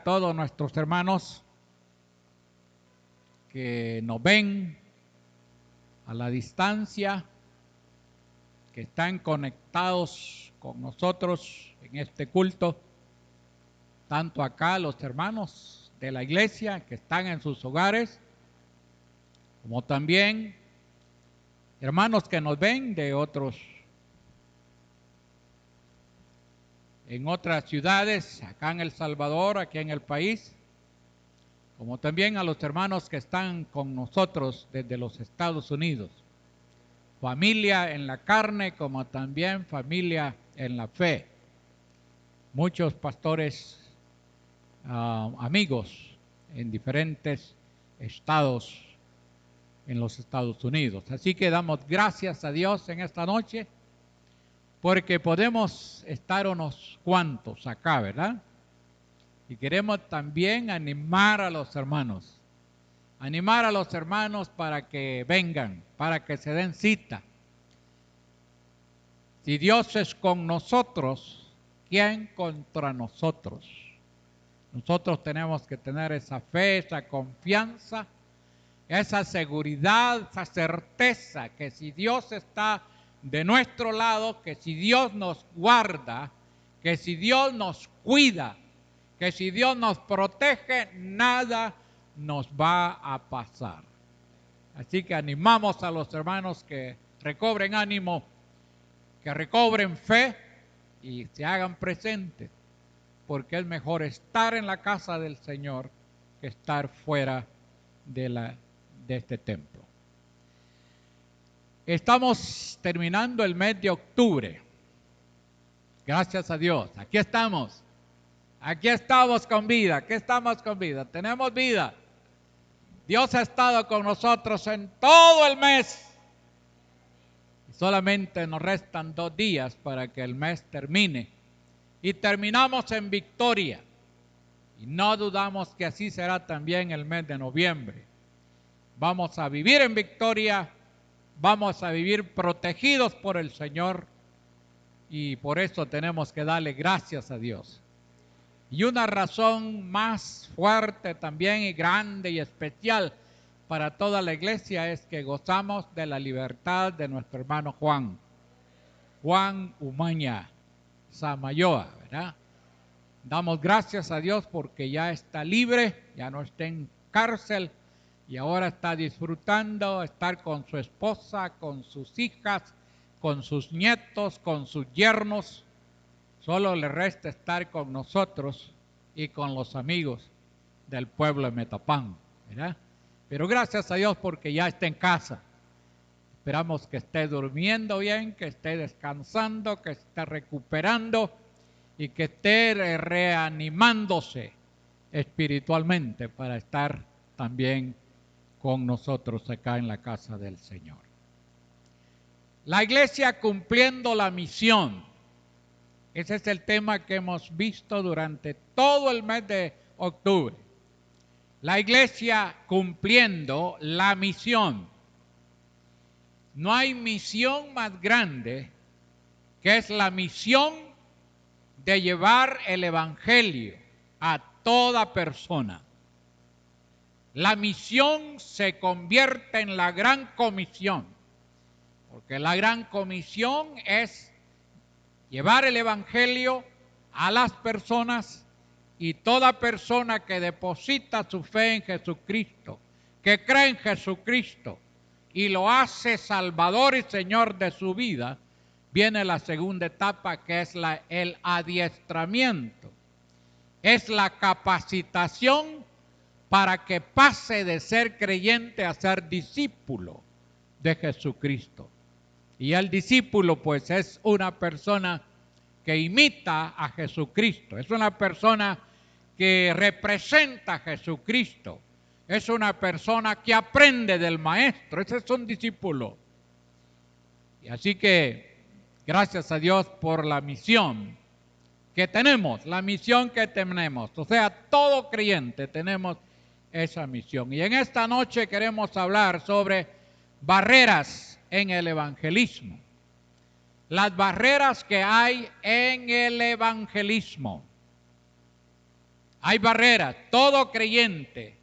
todos nuestros hermanos que nos ven a la distancia, que están conectados con nosotros en este culto, tanto acá los hermanos de la iglesia que están en sus hogares, como también hermanos que nos ven de en otras ciudades, acá en El Salvador, aquí en el país, como también a los hermanos que están con nosotros desde los Estados Unidos. Familia en la carne, como también familia en la fe. Muchos pastores, amigos en diferentes estados en los Estados Unidos. Así que damos gracias a Dios en esta noche, porque podemos estar unos cuantos acá, ¿verdad? Y queremos también animar a los hermanos para que vengan, para que se den cita. Si Dios es con nosotros, ¿quién contra nosotros? Nosotros tenemos que tener esa fe, esa confianza, esa seguridad, esa certeza que si Dios está de nuestro lado, que si Dios nos guarda, que si Dios nos cuida, que si Dios nos protege, nada nos va a pasar. Así que animamos a los hermanos que recobren ánimo, que recobren fe y se hagan presentes, porque es mejor estar en la casa del Señor que estar fuera de este templo. Estamos terminando el mes de octubre. Gracias a Dios. Aquí estamos con vida. Aquí estamos con vida. Tenemos vida. Dios ha estado con nosotros en todo el mes. Solamente nos restan 2 días para que el mes termine. Y terminamos en victoria. Y no dudamos que así será también el mes de noviembre. Vamos a vivir en victoria. Vamos a vivir protegidos por el Señor. Y por eso tenemos que darle gracias a Dios. Y una razón más fuerte también y grande y especial para toda la iglesia es que gozamos de la libertad de nuestro hermano Juan Umaña Samayoa, ¿verdad? Damos gracias a Dios porque ya está libre, ya no está en cárcel y ahora está disfrutando estar con su esposa, con sus hijas, con sus nietos, con sus yernos. Solo le resta estar con nosotros y con los amigos del pueblo de Metapán, ¿verdad? Pero gracias a Dios porque ya está en casa. Esperamos que esté durmiendo bien, que esté descansando, que esté recuperando y que esté reanimándose espiritualmente para estar también con nosotros acá en la casa del Señor. La iglesia cumpliendo la misión. Ese es el tema que hemos visto durante todo el mes de octubre. La iglesia cumpliendo la misión. No hay misión más grande que es la misión de llevar el evangelio a toda persona. La misión se convierte en la gran comisión, porque la gran comisión es llevar el evangelio a las personas y toda persona que deposita su fe en Jesucristo, que cree en Jesucristo y lo hace Salvador y Señor de su vida, viene la segunda etapa que es el adiestramiento. Es la capacitación para que pase de ser creyente a ser discípulo de Jesucristo. Y el discípulo pues es una persona que imita a Jesucristo, es una persona que representa a Jesucristo, es una persona que aprende del maestro, ese es un discípulo. Y así que gracias a Dios por la misión que tenemos, o sea, todo creyente tenemos esa misión. Y en esta noche queremos hablar sobre barreras en el evangelismo. Las barreras que hay en el evangelismo. Hay barreras. Todo creyente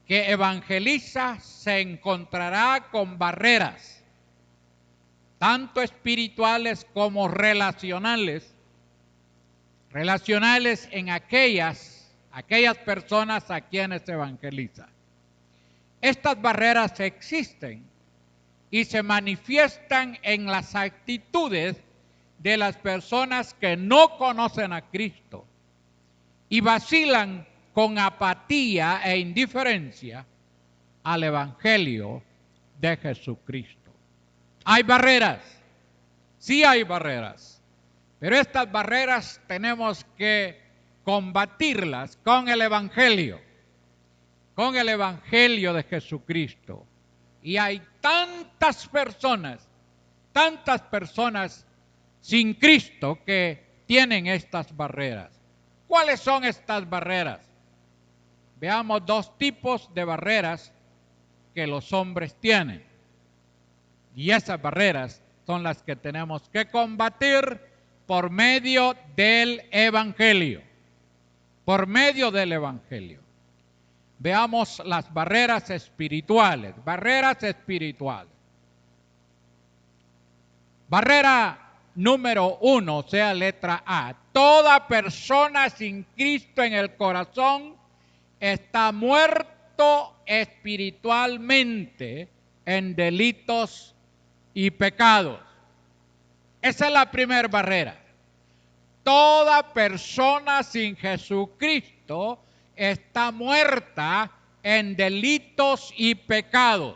que evangeliza se encontrará con barreras, tanto espirituales como relacionales. Relacionales en aquellas personas a quienes evangeliza. Estas barreras existen y se manifiestan en las actitudes de las personas que no conocen a Cristo y vacilan con apatía e indiferencia al Evangelio de Jesucristo. Hay barreras, sí hay barreras, pero estas barreras tenemos que combatirlas con el Evangelio de Jesucristo. Y hay tantas personas sin Cristo que tienen estas barreras. ¿Cuáles son estas barreras? Veamos dos tipos de barreras que los hombres tienen. Y esas barreras son las que tenemos que combatir por medio del Evangelio. Por medio del Evangelio. Veamos las barreras espirituales. Barreras espirituales. Barrera número 1, o sea, letra A. Toda persona sin Cristo en el corazón está muerto espiritualmente en delitos y pecados. Esa es la primera barrera. Toda persona sin Jesucristo está muerta en delitos y pecados.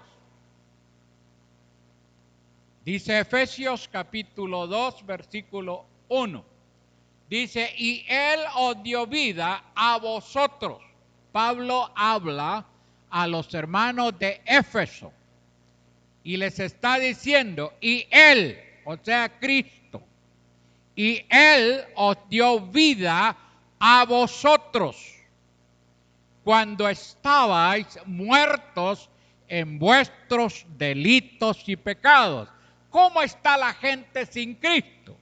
Dice Efesios capítulo 2, versículo 1. Dice, y Él os dio vida a vosotros. Pablo habla a los hermanos de Éfeso y les está diciendo, y Él, o sea, Cristo, y Él os dio vida a vosotros cuando estabais muertos en vuestros delitos y pecados. ¿Cómo está la gente sin Cristo?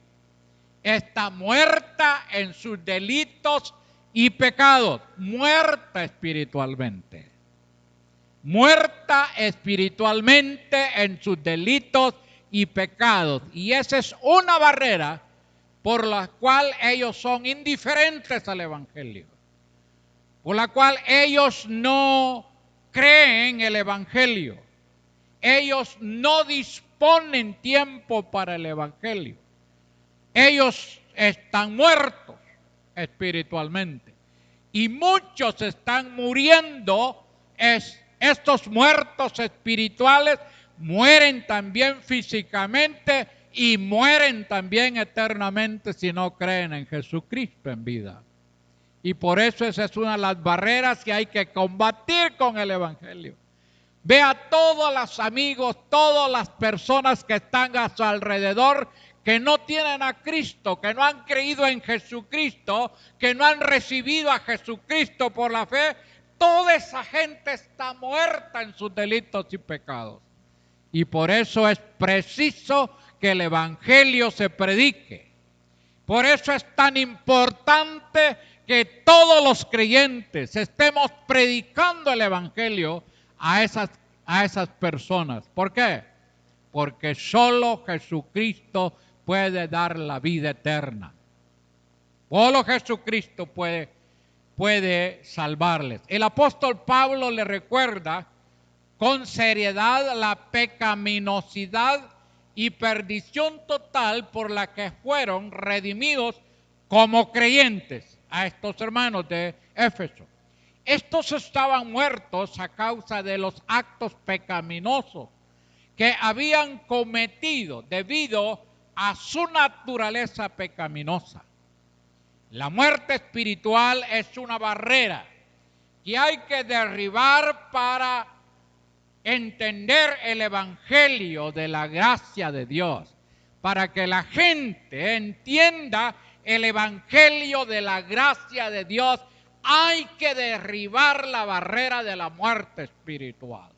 Está muerta en sus delitos y pecados, muerta espiritualmente. Muerta espiritualmente en sus delitos y pecados. Y esa es una barrera por la cual ellos son indiferentes al Evangelio. Por la cual ellos no creen el Evangelio. Ellos no disponen tiempo para el Evangelio. Ellos están muertos espiritualmente. Y muchos están muriendo. Estos muertos espirituales mueren también físicamente y mueren también eternamente si no creen en Jesucristo en vida. Y por eso esa es una de las barreras que hay que combatir con el Evangelio. Ve a todos los amigos, todas las personas que están a su alrededor que no tienen a Cristo, que no han creído en Jesucristo, que no han recibido a Jesucristo por la fe. Toda esa gente está muerta en sus delitos y pecados. Y por eso es preciso que el Evangelio se predique. Por eso es tan importante que todos los creyentes estemos predicando el Evangelio a esas personas. ¿Por qué? Porque solo Jesucristo puede dar la vida eterna. Solo Jesucristo puede salvarles. El apóstol Pablo le recuerda con seriedad la pecaminosidad y perdición total por la que fueron redimidos como creyentes a estos hermanos de Éfeso. Estos estaban muertos a causa de los actos pecaminosos que habían cometido debido a su naturaleza pecaminosa. La muerte espiritual es una barrera que hay que derribar para entender el Evangelio de la gracia de Dios, para que la gente entienda el Evangelio de la gracia de Dios. Hay que derribar la barrera de la muerte espiritual.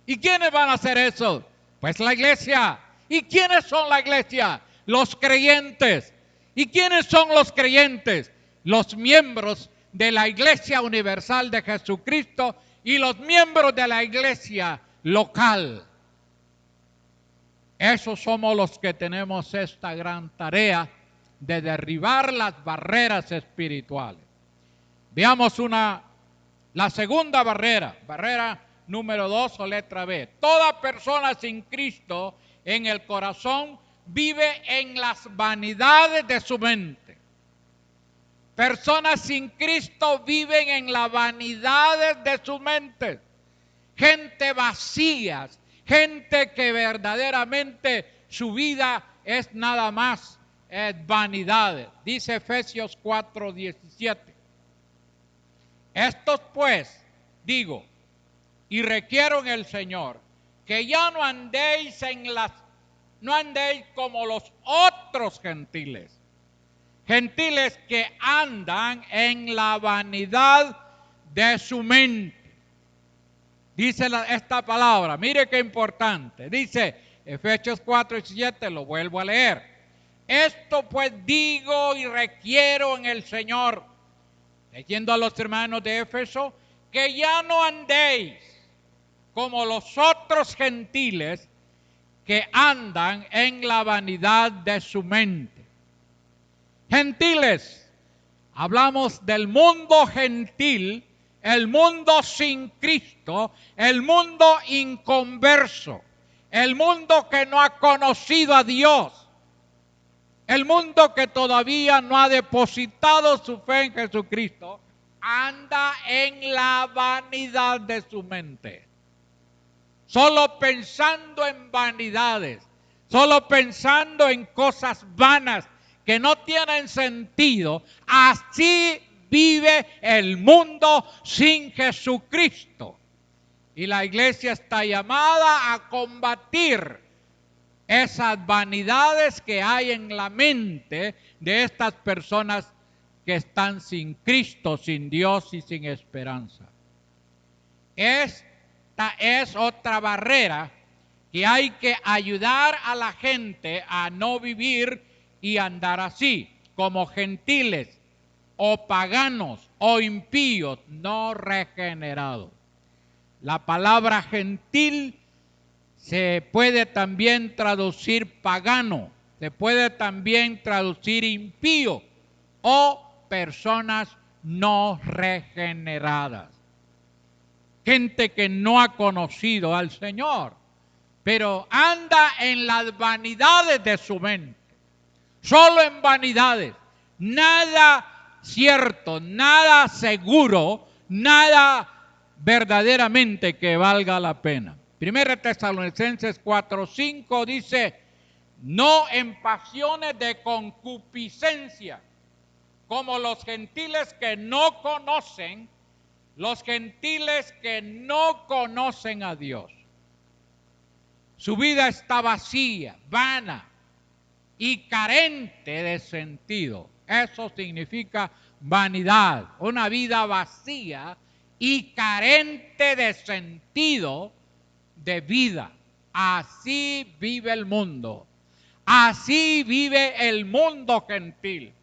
¿Y quiénes van a hacer eso? Pues la iglesia. ¿Y quiénes son la iglesia? Los creyentes. ¿Y quiénes son los creyentes? los miembros de la Iglesia Universal de Jesucristo y los miembros de la iglesia local. Esos somos los que tenemos esta gran tarea de derribar las barreras espirituales. Veamos la segunda barrera número 2 o letra B. Toda persona sin Cristo en el corazón vive en las vanidades de su mente. Personas sin Cristo viven en las vanidades de su mente. Gente vacía, gente que verdaderamente su vida es nada más vanidades. Dice Efesios 4:17. Estos pues, digo, y requiero en el Señor, que ya no andéis como los otros gentiles. Gentiles que andan en la vanidad de su mente. Dice esta palabra, mire qué importante. Dice Efesios 4:17, lo vuelvo a leer. Esto pues digo y requiero en el Señor, leyendo a los hermanos de Éfeso, que ya no andéis como los otros gentiles que andan en la vanidad de su mente. Gentiles, hablamos del mundo gentil, el mundo sin Cristo, el mundo inconverso, el mundo que no ha conocido a Dios, el mundo que todavía no ha depositado su fe en Jesucristo, anda en la vanidad de su mente. Solo pensando en vanidades, solo pensando en cosas vanas que no tienen sentido. Así vive el mundo sin Jesucristo. Y la iglesia está llamada a combatir esas vanidades que hay en la mente de estas personas que están sin Cristo, sin Dios y sin esperanza. Esta es otra barrera que hay que ayudar a la gente a no vivir y andar así, como gentiles o paganos o impíos no regenerados. La palabra gentil se puede también traducir pagano, se puede también traducir impío o personas no regeneradas. Gente que no ha conocido al Señor, pero anda en las vanidades de su mente, solo en vanidades, nada cierto, nada seguro, nada verdaderamente que valga la pena. Primera Tesalonicenses 4:5 dice, no en pasiones de concupiscencia, como los gentiles que no conocen, a Dios. Su vida está vacía, vana y carente de sentido. Eso significa vanidad, una vida vacía y carente de sentido de vida. Así vive el mundo. Así vive el mundo gentil.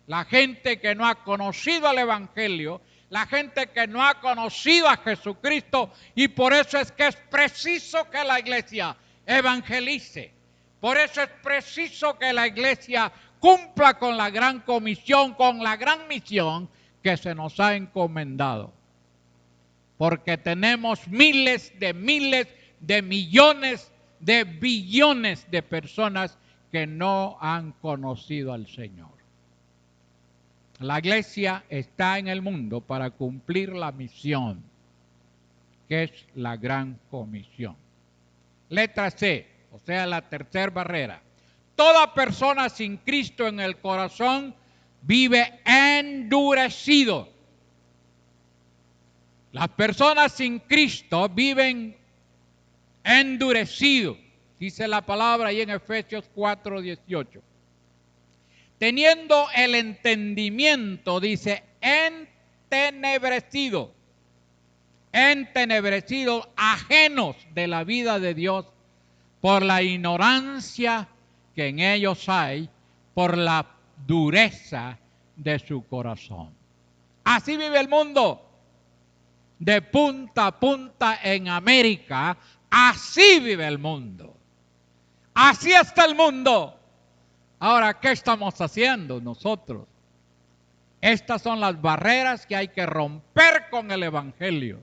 La gente que no ha conocido el Evangelio, la gente que no ha conocido a Jesucristo, y por eso es que es preciso que la iglesia evangelice. Por eso es preciso que la iglesia cumpla con la gran comisión, con la gran misión que se nos ha encomendado. Porque tenemos miles, de millones, de billones de personas que no han conocido al Señor. La iglesia está en el mundo para cumplir la misión, que es la gran comisión. Letra C, o sea, la tercera barrera. Toda persona sin Cristo en el corazón vive endurecido. Las personas sin Cristo viven endurecidos, dice la palabra ahí en Efesios 4:18. Teniendo el entendimiento, dice, entenebrecido, ajenos de la vida de Dios, por la ignorancia que en ellos hay, por la dureza de su corazón. Así vive el mundo. De punta a punta en América, así vive el mundo. Así está el mundo. Ahora, ¿qué estamos haciendo nosotros? Estas son las barreras que hay que romper con el Evangelio.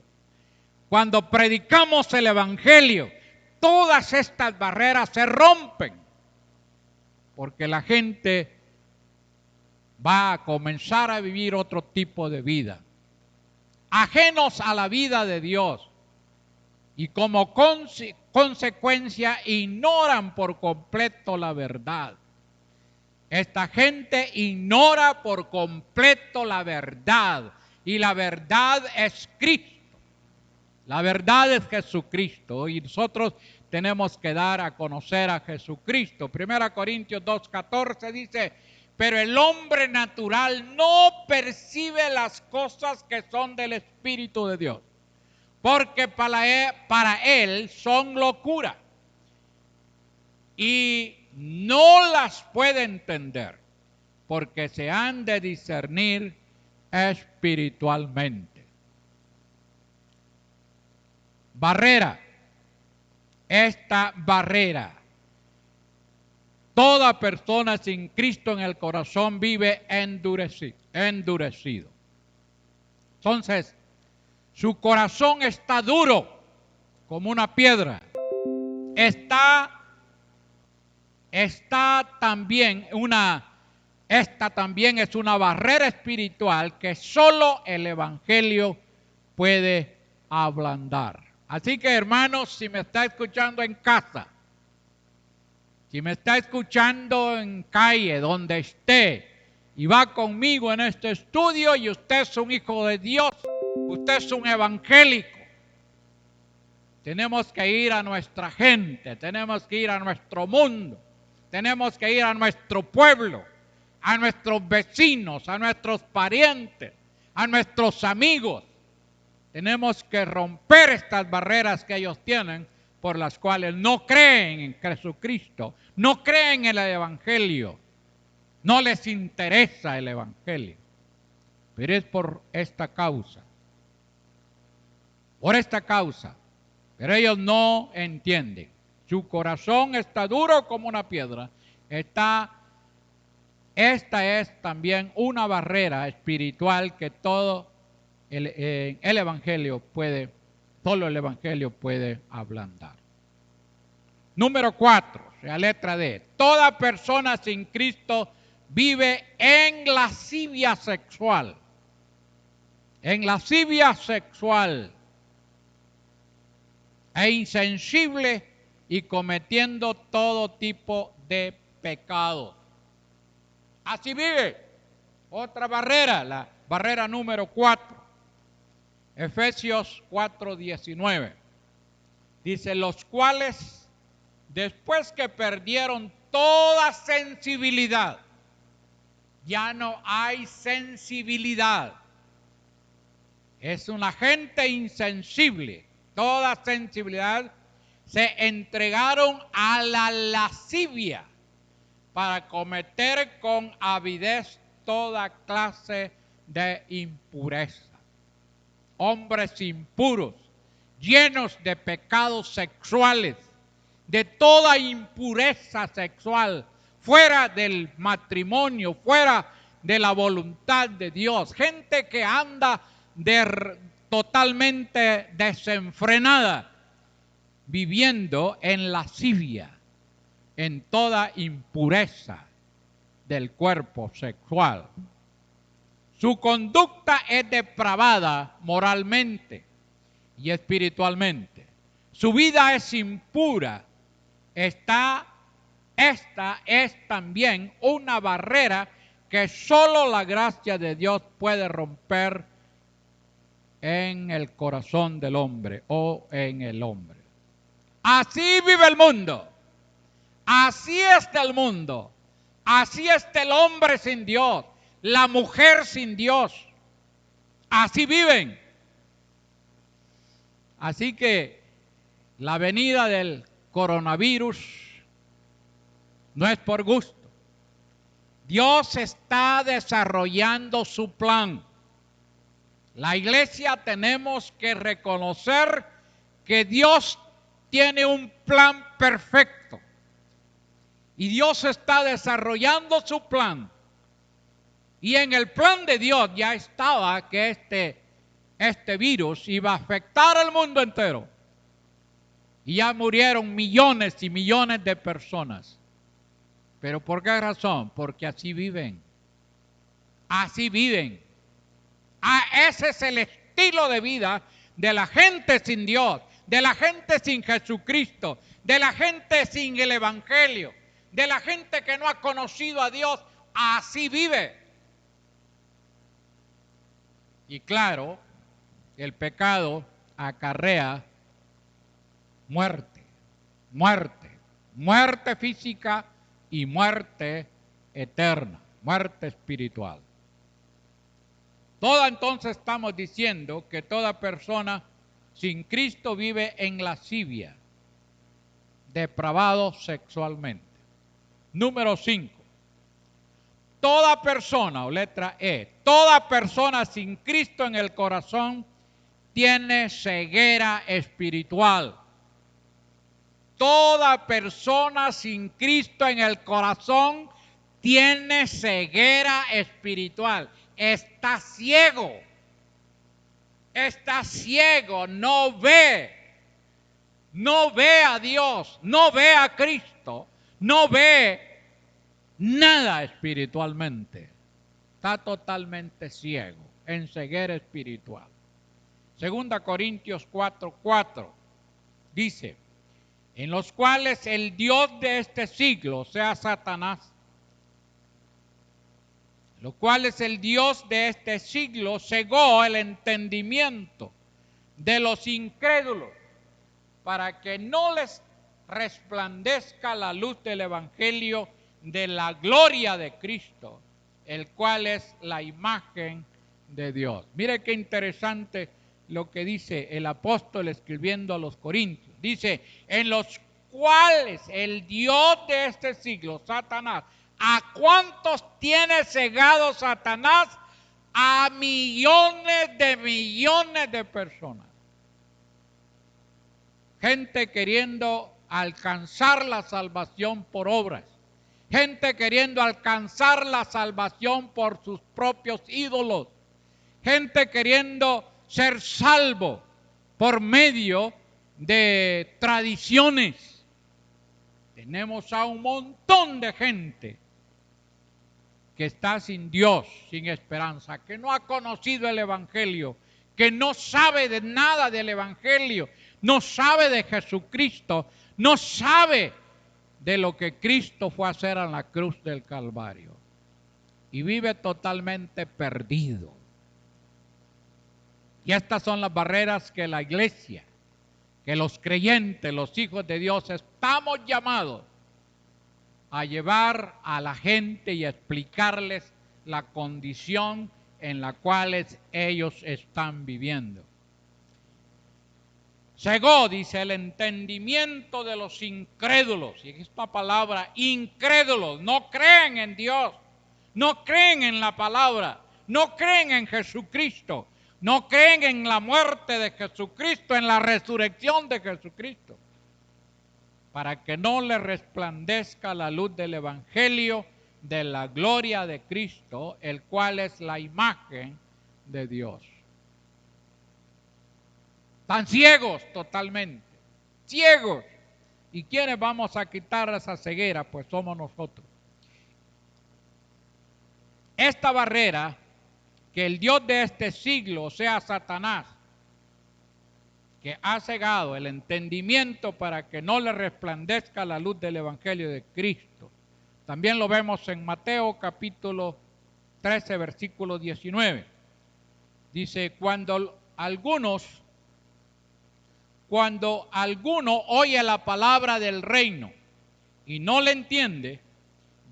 Cuando predicamos el Evangelio, todas estas barreras se rompen. Porque la gente va a comenzar a vivir otro tipo de vida, ajenos a la vida de Dios, y como consecuencia ignoran por completo la verdad. Esta gente ignora por completo la verdad, y la verdad es Cristo. La verdad es Jesucristo, y nosotros tenemos que dar a conocer a Jesucristo. 1 Corintios 2:14 dice: pero el hombre natural no percibe las cosas que son del Espíritu de Dios, porque para él son locura y no las puede entender, porque se han de discernir espiritualmente. Barrera. Esta barrera. Toda persona sin Cristo en el corazón vive endurecido. Entonces, su corazón está duro como una piedra. Esta también es una barrera espiritual que solo el Evangelio puede ablandar. Así que, hermanos, si me está escuchando en casa, si me está escuchando en calle, donde esté, y va conmigo en este estudio, y usted es un hijo de Dios, usted es un evangélico, tenemos que ir a nuestra gente, tenemos que ir a nuestro mundo, tenemos que ir a nuestro pueblo, a nuestros vecinos, a nuestros parientes, a nuestros amigos. Tenemos que romper estas barreras que ellos tienen, por las cuales no creen en Jesucristo, no creen en el Evangelio, no les interesa el Evangelio. Pero es por esta causa, pero ellos no entienden. Su corazón está duro como una piedra. Esta es también una barrera espiritual que todo el Evangelio puede, solo el Evangelio puede ablandar. Número 4, la letra D. Toda persona sin Cristo vive en lascivia sexual. En lascivia sexual. E insensible y cometiendo todo tipo de pecados. Así vive. Otra barrera, la barrera número 4. Efesios 4:19. Dice: los cuales, después que perdieron toda sensibilidad, ya no hay sensibilidad. Es una gente insensible. Toda sensibilidad, se entregaron a la lascivia para cometer con avidez toda clase de impureza. Hombres impuros, llenos de pecados sexuales, de toda impureza sexual, fuera del matrimonio, fuera de la voluntad de Dios. Gente que anda totalmente desenfrenada, viviendo en lascivia, en toda impureza del cuerpo sexual. Su conducta es depravada moralmente y espiritualmente. Su vida es impura. Esta es también una barrera que solo la gracia de Dios puede romper en el corazón del hombre o en el hombre. Así vive el mundo. Así está el mundo. Así está el hombre sin Dios, la mujer sin Dios. Así viven. Así que la venida del coronavirus no es por gusto. Dios está desarrollando su plan. La iglesia tenemos que reconocer que Dios tiene un plan perfecto. Y Dios está desarrollando su plan. Y en el plan de Dios ya estaba que este virus iba a afectar al mundo entero. Y ya murieron millones y millones de personas. ¿Pero por qué razón? Porque así viven. Así viven. Ese es el estilo de vida de la gente sin Dios, de la gente sin Jesucristo, de la gente sin el Evangelio, de la gente que no ha conocido a Dios. Así vive. Y claro, el pecado acarrea muerte, muerte, muerte física y muerte eterna, muerte espiritual. Entonces estamos diciendo que toda persona sin Cristo vive en lascivia, depravado sexualmente. Número 5. Toda persona, o letra E, toda persona sin Cristo en el corazón tiene ceguera espiritual. Toda persona sin Cristo en el corazón tiene ceguera espiritual. Está ciego. Está ciego, no ve. No ve a Dios, no ve a Cristo, no ve nada espiritualmente. Está totalmente ciego, en ceguera espiritual. 2 Corintios 4:4 dice: en los cuales el Dios de este siglo, o sea, Satanás, los cuales el Dios de este siglo cegó el entendimiento de los incrédulos para que no les resplandezca la luz del Evangelio de la gloria de Cristo, el cual es la imagen de Dios. Mire qué interesante lo que dice el apóstol escribiendo a los Corintios. Dice, en los cuales el Dios de este siglo, Satanás, ¿a cuántos tiene cegado Satanás? A millones de personas. Gente queriendo alcanzar la salvación por obras. Gente queriendo alcanzar la salvación por sus propios ídolos. Gente queriendo ser salvo por medio de tradiciones. Tenemos a un montón de gente que está sin Dios, sin esperanza, que no ha conocido el Evangelio, que no sabe de nada del Evangelio, no sabe de Jesucristo, no sabe de lo que Cristo fue a hacer en la cruz del Calvario. Y vive totalmente perdido. Y estas son las barreras que la iglesia, que los creyentes, los hijos de Dios, estamos llamados a llevar a la gente y a explicarles la condición en la cual ellos están viviendo. Cegó, dice, el entendimiento de los incrédulos. Y esta palabra, incrédulos, no creen en Dios, no creen en la palabra, no creen en Jesucristo, no creen en la muerte de Jesucristo, en la resurrección de Jesucristo, para que no le resplandezca la luz del Evangelio de la gloria de Cristo, el cual es la imagen de Dios. Están ciegos totalmente, ciegos. ¿Y quiénes vamos a quitar esa ceguera? Pues somos nosotros. Esta barrera que el Dios de este siglo, o sea, Satanás, que ha cegado el entendimiento para que no le resplandezca la luz del Evangelio de Cristo. También lo vemos en Mateo capítulo 13, versículo 19. Dice, cuando alguno oye la palabra del reino y no le entiende,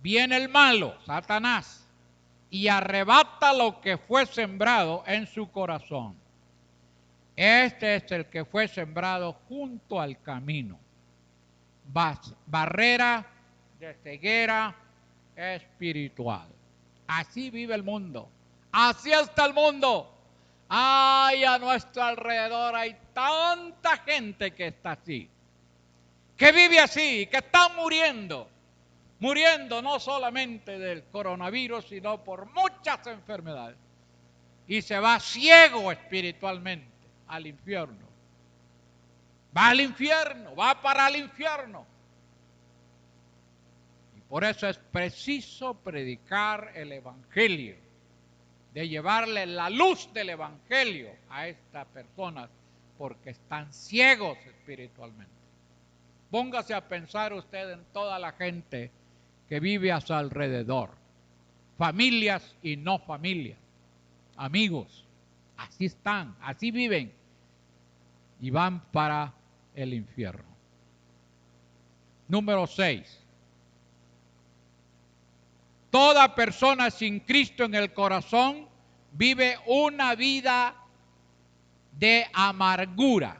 viene el malo, Satanás, y arrebata lo que fue sembrado en su corazón. Este es el que fue sembrado junto al camino. Barrera de ceguera espiritual. Así vive el mundo. Así está el mundo. Ay, a nuestro alrededor hay tanta gente que está así, que vive así, que está muriendo no solamente del coronavirus, sino por muchas enfermedades. Y se va ciego espiritualmente al infierno. Va al infierno, va para el infierno. Y por eso es preciso predicar el Evangelio, de llevarle la luz del Evangelio a estas personas, porque están ciegos espiritualmente. Póngase a pensar usted en toda la gente que vive a su alrededor, familias y no familias, amigos, así están, así viven y van para el infierno. Número 6. Toda persona sin Cristo en el corazón vive una vida de amargura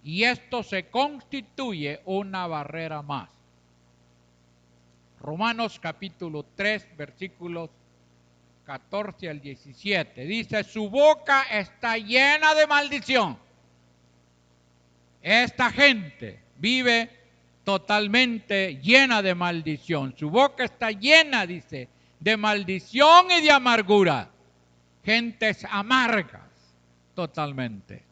y esto se constituye una barrera más. Romanos capítulo 3, versículos 14 al 17. Dice, su boca está llena de maldición. Esta gente vive totalmente llena de maldición. Su boca está llena, dice, de maldición y de amargura. Gentes amargas totalmente.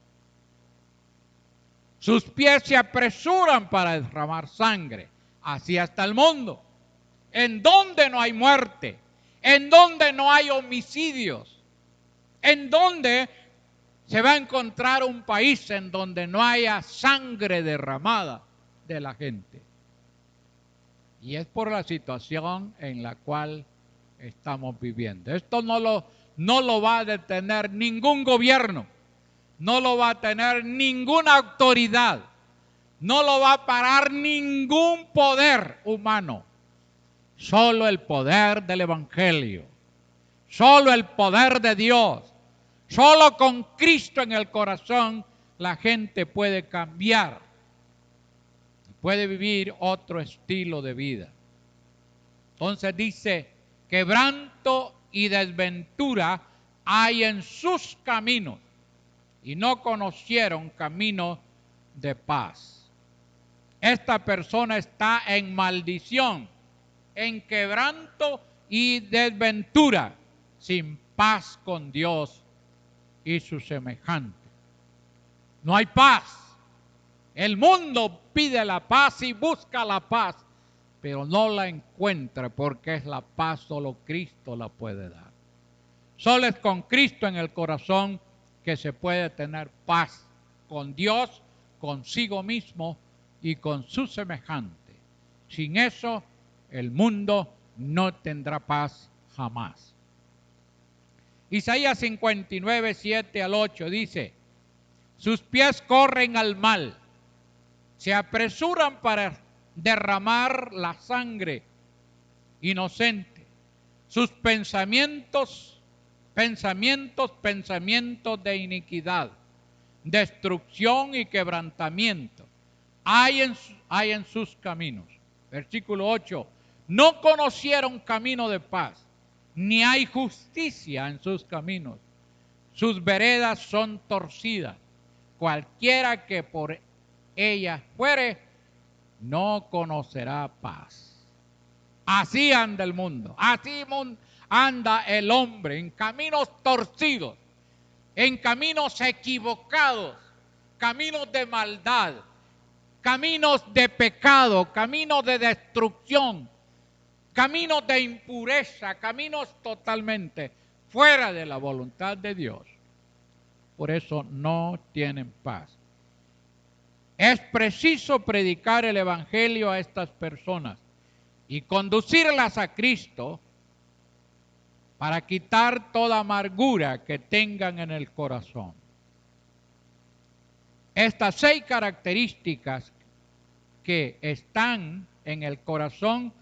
Sus pies se apresuran para derramar sangre. Así está el mundo. En donde no hay muerte, en donde no hay homicidios, en donde se va a encontrar un país en donde no haya sangre derramada de la gente. Y es por la situación en la cual estamos viviendo. Esto no lo va a detener ningún gobierno, no lo va a tener ninguna autoridad, no lo va a parar ningún poder humano. Solo el poder del Evangelio, solo el poder de Dios, solo con Cristo en el corazón la gente puede cambiar, puede vivir otro estilo de vida. Entonces dice, quebranto y desventura hay en sus caminos y no conocieron camino de paz. Esta persona está en maldición, en quebranto y desventura, sin paz con Dios y su semejante. No hay paz. El mundo pide la paz y busca la paz, pero no la encuentra porque es la paz, solo Cristo la puede dar. Solo es con Cristo en el corazón que se puede tener paz con Dios, consigo mismo y con su semejante. Sin eso, el mundo no tendrá paz jamás. Isaías 59, 7 al 8 dice, sus pies corren al mal, se apresuran para derramar la sangre inocente. Sus pensamientos de iniquidad, destrucción y quebrantamiento hay en sus caminos. Versículo 8, no conocieron camino de paz, ni hay justicia en sus caminos. Sus veredas son torcidas. Cualquiera que por ellas fuere, no conocerá paz. Así anda el mundo, así anda el hombre, en caminos torcidos, en caminos equivocados, caminos de maldad, caminos de pecado, caminos de destrucción, caminos de impureza, caminos totalmente fuera de la voluntad de Dios. Por eso no tienen paz. Es preciso predicar el Evangelio a estas personas y conducirlas a Cristo para quitar toda amargura que tengan en el corazón. Estas 6 características que están en el corazón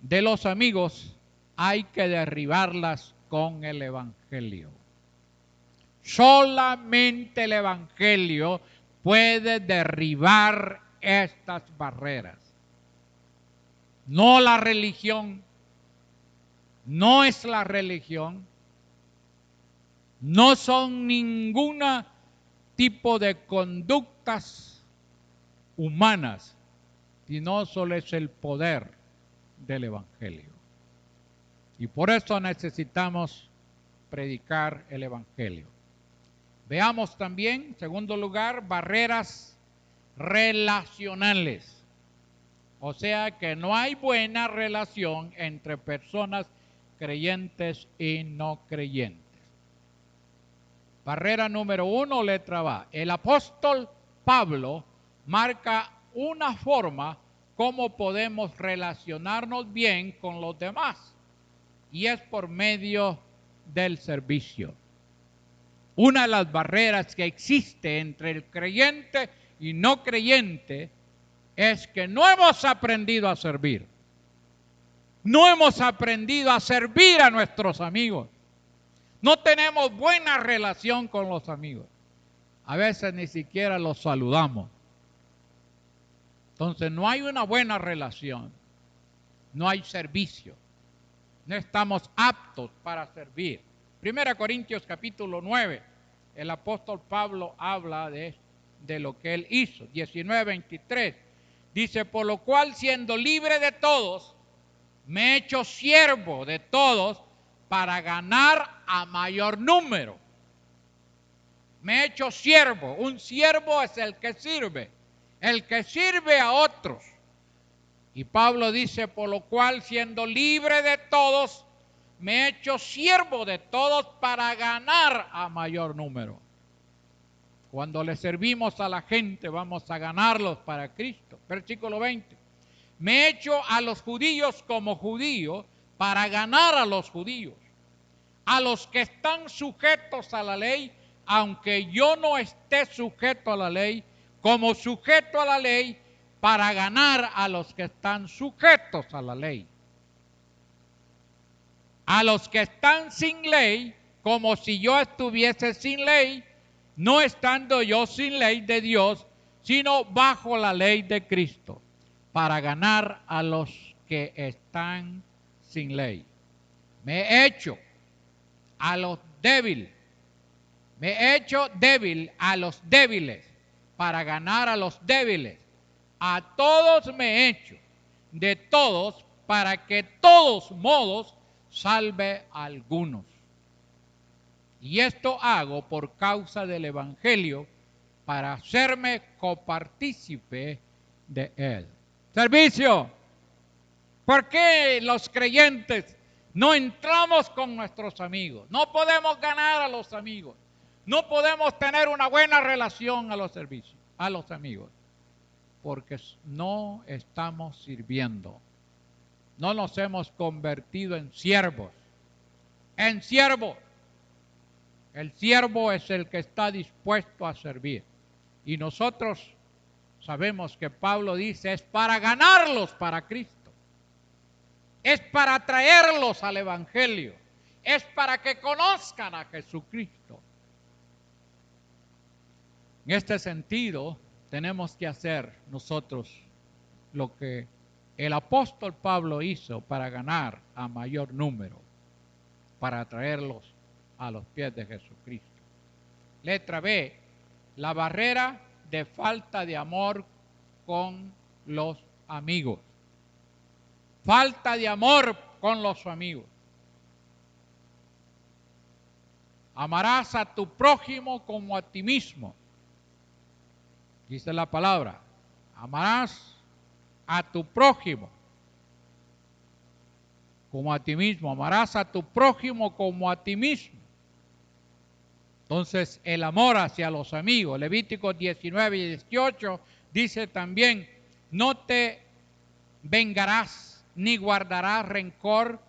de los amigos hay que derribarlas con el Evangelio. Solamente el Evangelio puede derribar estas barreras. No la religión, no es la religión, no son ningún tipo de conductas humanas, sino solo es el poder del Evangelio. Y por eso necesitamos predicar el Evangelio. Veamos también, en segundo lugar, barreras relacionales. O sea que no hay buena relación entre personas creyentes y no creyentes. Barrera número 1, letra A. El apóstol Pablo marca una forma cómo podemos relacionarnos bien con los demás, y es por medio del servicio. Una de las barreras que existe entre el creyente y no creyente es que no hemos aprendido a servir. No hemos aprendido a servir a nuestros amigos. No tenemos buena relación con los amigos. A veces ni siquiera los saludamos. Entonces no hay una buena relación. No hay servicio. No estamos aptos para servir. 1 Corintios capítulo 9, el apóstol Pablo habla de lo que él hizo. 19:23, dice, por lo cual siendo libre de todos, me he hecho siervo de todos para ganar a mayor número. Me he hecho siervo. Un siervo es el que sirve a otros. Y Pablo dice, por lo cual siendo libre de todos, me he hecho siervo de todos para ganar a mayor número. Cuando le servimos a la gente, vamos a ganarlos para Cristo. Versículo 20. Me he hecho a los judíos como judío para ganar a los judíos. A los que están sujetos a la ley, aunque yo no esté sujeto a la ley, como sujeto a la ley, para ganar a los que están sujetos a la ley. A los que están sin ley, como si yo estuviese sin ley, no estando yo sin ley de Dios, sino bajo la ley de Cristo, para ganar a los que están sin ley. Me he hecho a los débiles, me he hecho débil a los débiles, para ganar a los débiles. A todos me he hecho, de todos, para que todos modos salve a algunos. Y esto hago por causa del Evangelio, para hacerme copartícipe de él. Servicio. ¿Por qué los creyentes no entramos con nuestros amigos? No podemos ganar a los amigos. No podemos tener una buena relación a los servicios, a los amigos. Porque no estamos sirviendo. No nos hemos convertido en siervos. En siervos. El siervo es el que está dispuesto a servir. Y nosotros sabemos que Pablo dice, es para ganarlos para Cristo. Es para traerlos al Evangelio. Es para que conozcan a Jesucristo. En este sentido, tenemos que hacer nosotros lo que el apóstol Pablo hizo para ganar a mayor número, para traerlos a los pies de Jesucristo. Letra B, la barrera de falta de amor con los amigos. Falta de amor con los amigos. Amarás a tu prójimo como a ti mismo. Dice la palabra, amarás a tu prójimo como a ti mismo. Amarás a tu prójimo como a ti mismo. Entonces, el amor hacia los amigos. Levíticos 19 y 18 dice también, no te vengarás ni guardarás rencor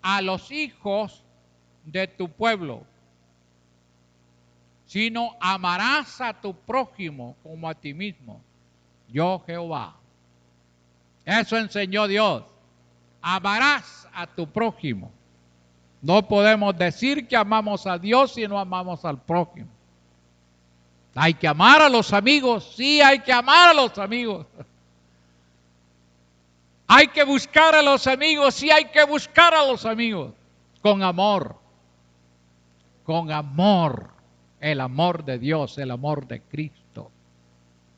a los hijos de tu pueblo, sino amarás a tu prójimo como a ti mismo. Yo Jehová. Eso enseñó Dios. Amarás a tu prójimo. No podemos decir que amamos a Dios si no amamos al prójimo. Hay que amar a los amigos. Sí, hay que amar a los amigos. Hay que buscar a los amigos, sí hay que buscar a los amigos, con amor, el amor de Dios, el amor de Cristo.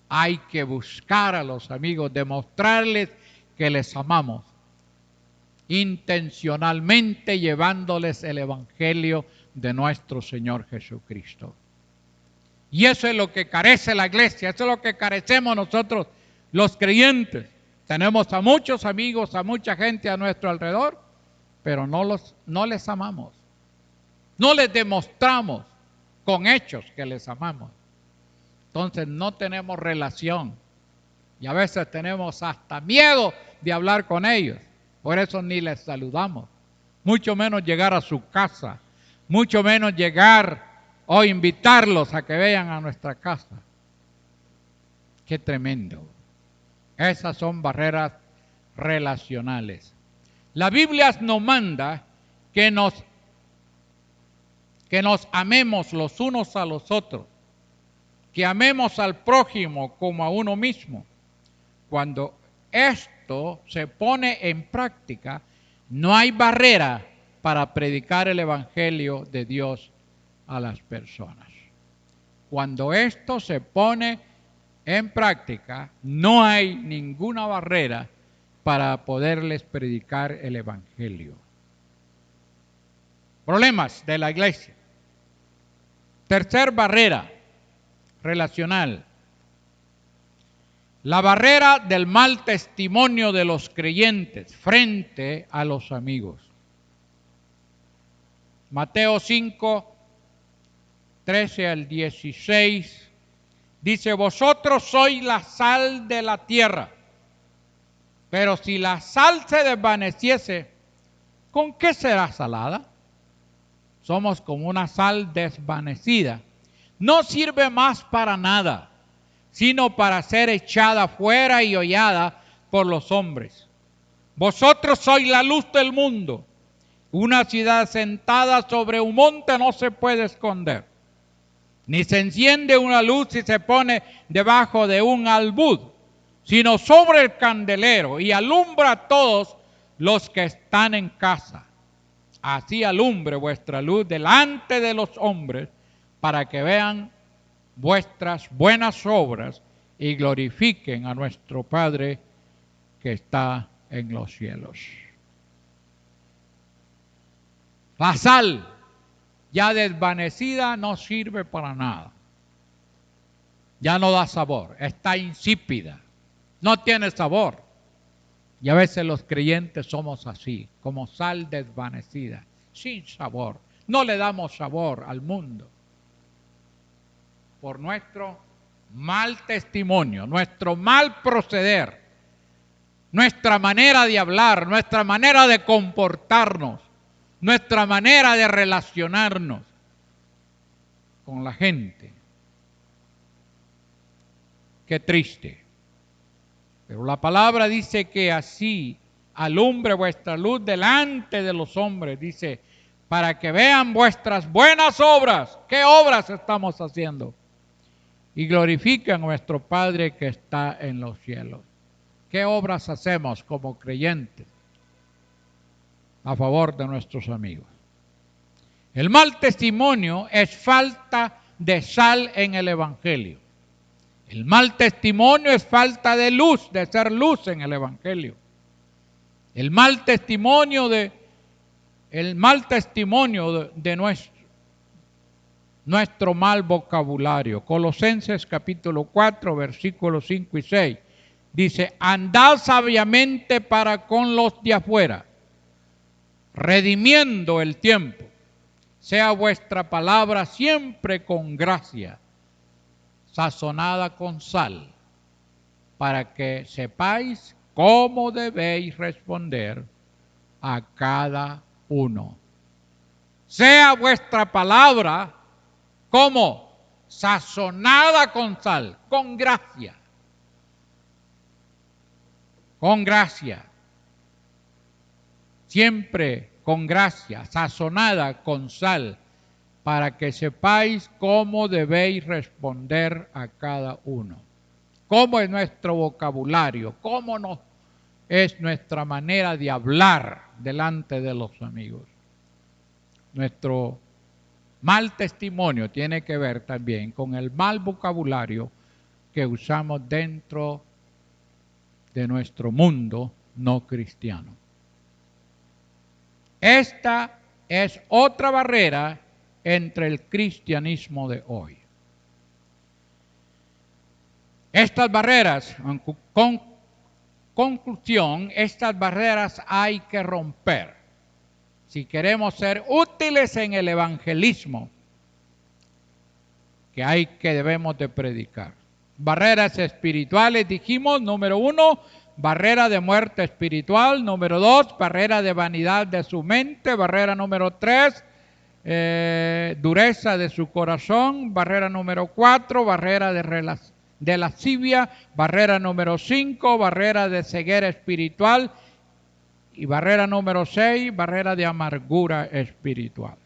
Hay que buscar a los amigos, demostrarles que les amamos, intencionalmente llevándoles el Evangelio de nuestro Señor Jesucristo. Y eso es lo que carece la iglesia, eso es lo que carecemos nosotros los creyentes. Tenemos a muchos amigos, a mucha gente a nuestro alrededor, pero no les amamos. No les demostramos con hechos que les amamos. Entonces no tenemos relación. Y a veces tenemos hasta miedo de hablar con ellos. Por eso ni les saludamos. Mucho menos llegar a su casa. Mucho menos llegar o invitarlos a que vayan a nuestra casa. Qué tremendo. Esas son barreras relacionales. La Biblia nos manda que nos amemos los unos a los otros, que amemos al prójimo como a uno mismo. Cuando esto se pone en práctica, no hay barrera para predicar el Evangelio de Dios a las personas. Cuando esto se pone en práctica, no hay ninguna barrera para poderles predicar el Evangelio. Problemas de la iglesia. Tercer barrera relacional. La barrera del mal testimonio de los creyentes frente a los amigos. Mateo 5, 13 al 16, dice, vosotros sois la sal de la tierra, pero si la sal se desvaneciese, ¿con qué será salada? Somos como una sal desvanecida. No sirve más para nada, sino para ser echada fuera y hollada por los hombres. Vosotros sois la luz del mundo. Una ciudad sentada sobre un monte no se puede esconder. Ni se enciende una luz y se pone debajo de un almud, sino sobre el candelero y alumbra a todos los que están en casa. Así alumbre vuestra luz delante de los hombres, para que vean vuestras buenas obras y glorifiquen a nuestro Padre que está en los cielos. La sal ya desvanecida no sirve para nada. Ya no da sabor, está insípida, no tiene sabor. Y a veces los creyentes somos así, como sal desvanecida, sin sabor. No le damos sabor al mundo por nuestro mal testimonio, nuestro mal proceder, nuestra manera de hablar, nuestra manera de comportarnos, nuestra manera de relacionarnos con la gente. Qué triste. Pero la palabra dice que así alumbre vuestra luz delante de los hombres, dice, para que vean vuestras buenas obras. ¿Qué obras estamos haciendo? Y glorifiquen a nuestro Padre que está en los cielos. ¿Qué obras hacemos como creyentes a favor de nuestros amigos? El mal testimonio es falta de sal en el Evangelio. El mal testimonio es falta de luz, de ser luz en el Evangelio. El mal testimonio de nuestro mal vocabulario. Colosenses capítulo 4, versículos 5 y 6. Dice, andad sabiamente para con los de afuera, redimiendo el tiempo. Sea vuestra palabra siempre con gracia, sazonada con sal, para que sepáis cómo debéis responder a cada uno. Sea vuestra palabra como sazonada con sal, con gracia. Con gracia. Siempre con gracia, sazonada con sal, para que sepáis cómo debéis responder a cada uno. Cómo es nuestro vocabulario, cómo nos es nuestra manera de hablar delante de los amigos. Nuestro mal testimonio tiene que ver también con el mal vocabulario que usamos dentro de nuestro mundo no cristiano. Esta es otra barrera entre el cristianismo de hoy. Estas barreras, con conclusión, estas barreras hay que romper si queremos ser útiles en el evangelismo que debemos de predicar. Barreras espirituales, dijimos, número 1, barrera de muerte espiritual. Número 2, barrera de vanidad de su mente. Barrera número 3, dureza de su corazón. Barrera número 4, barrera de lascivia. Barrera número 5, barrera de ceguera espiritual. Y barrera número 6, barrera de amargura espiritual.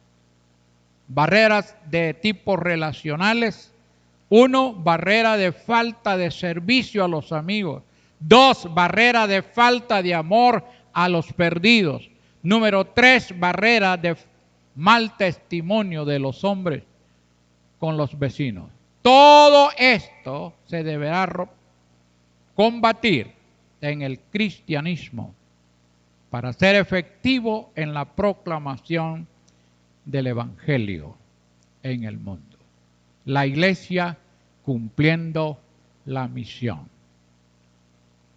Barreras de tipo relacionales. 1, barrera de falta de servicio a los amigos. 2, barrera de falta de amor a los perdidos. Número 3, barrera de mal testimonio de los hombres con los vecinos. Todo esto se deberá combatir en el cristianismo para ser efectivo en la proclamación del evangelio en el mundo. La iglesia cumpliendo la misión.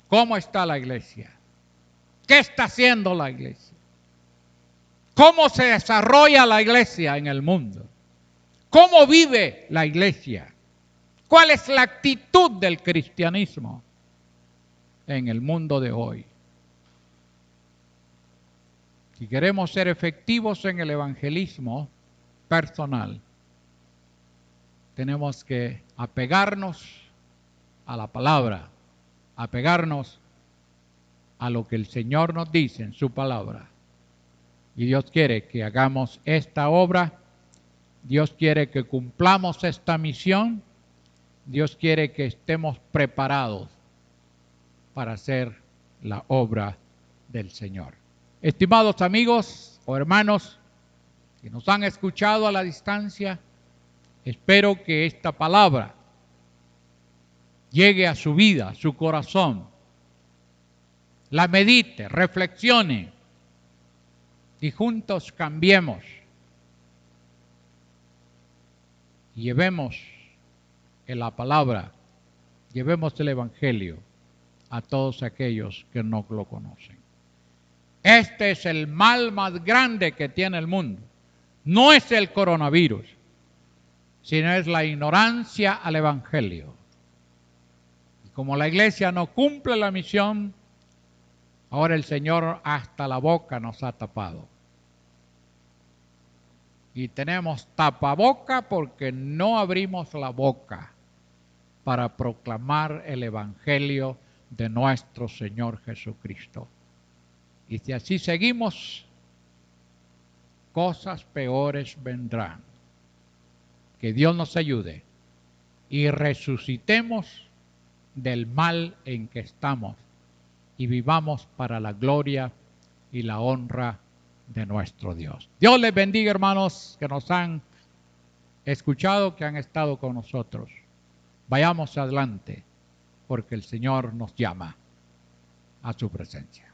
¿Cómo está la iglesia? ¿Qué está haciendo la iglesia? ¿Cómo se desarrolla la iglesia en el mundo? ¿Cómo vive la iglesia? ¿Cuál es la actitud del cristianismo en el mundo de hoy? Si queremos ser efectivos en el evangelismo personal, tenemos que apegarnos a la palabra, apegarnos a lo que el Señor nos dice en su palabra. Y Dios quiere que hagamos esta obra, Dios quiere que cumplamos esta misión, Dios quiere que estemos preparados para hacer la obra del Señor. Estimados amigos o hermanos que nos han escuchado a la distancia, espero que esta palabra llegue a su vida, a su corazón, la medite, reflexione y juntos cambiemos y llevemos en la palabra, llevemos el evangelio a todos aquellos que no lo conocen. Este es el mal más grande que tiene el mundo. No es el coronavirus, sino es la ignorancia al evangelio. Y como la iglesia no cumple la misión, ahora el Señor hasta la boca nos ha tapado. Y tenemos tapaboca porque no abrimos la boca para proclamar el evangelio de nuestro Señor Jesucristo. Y si así seguimos, cosas peores vendrán. Que Dios nos ayude y resucitemos del mal en que estamos y vivamos para la gloria y la honra de nuestro Dios. Dios les bendiga, hermanos, que nos han escuchado, que han estado con nosotros. Vayamos adelante, porque el Señor nos llama a su presencia.